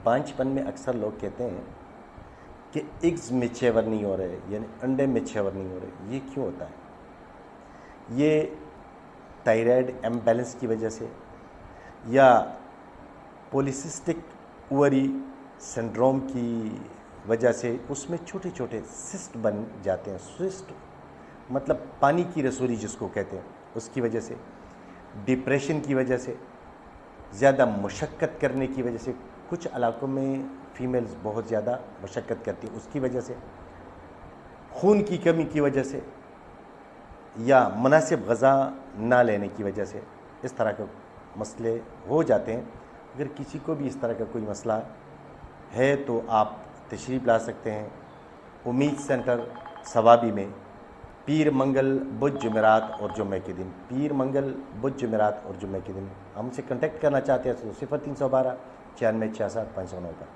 बांझपन में अक्सर लोग कहते हैं कि एग्स मैच्योर नहीं हो रहे, यानी अंडे मैच्योर नहीं हो रहे। ये क्यों होता है? ये थायराइड इम्बैलेंस की वजह से या पॉलीसिस्टिक ओवरी सिंड्रोम की वजह से उसमें छोटे छोटे सिस्ट बन जाते हैं। सिस्ट मतलब पानी की रसोली जिसको कहते हैं, उसकी वजह से, डिप्रेशन की वजह से, ज़्यादा मशक्क़त करने की वजह से, कुछ इलाकों में फीमेल्स बहुत ज़्यादा मशक्क़त करती हैं उसकी वजह से, खून की कमी की वजह से, या मुनासिब ग़ज़ा ना लेने की वजह से इस तरह के मसले हो जाते हैं। अगर किसी को भी इस तरह का कोई मसला है तो आप तशरीफ़ ला सकते हैं उम्मीद सेंटर सवाबी में, पीर मंगल बुध जुमेरात और जुम्मे के दिन। पीर मंगल बुध जुमेरात और जुम्मे के दिन हमसे कांटेक्ट करना चाहते हैं तो 0312 9667 509 पर।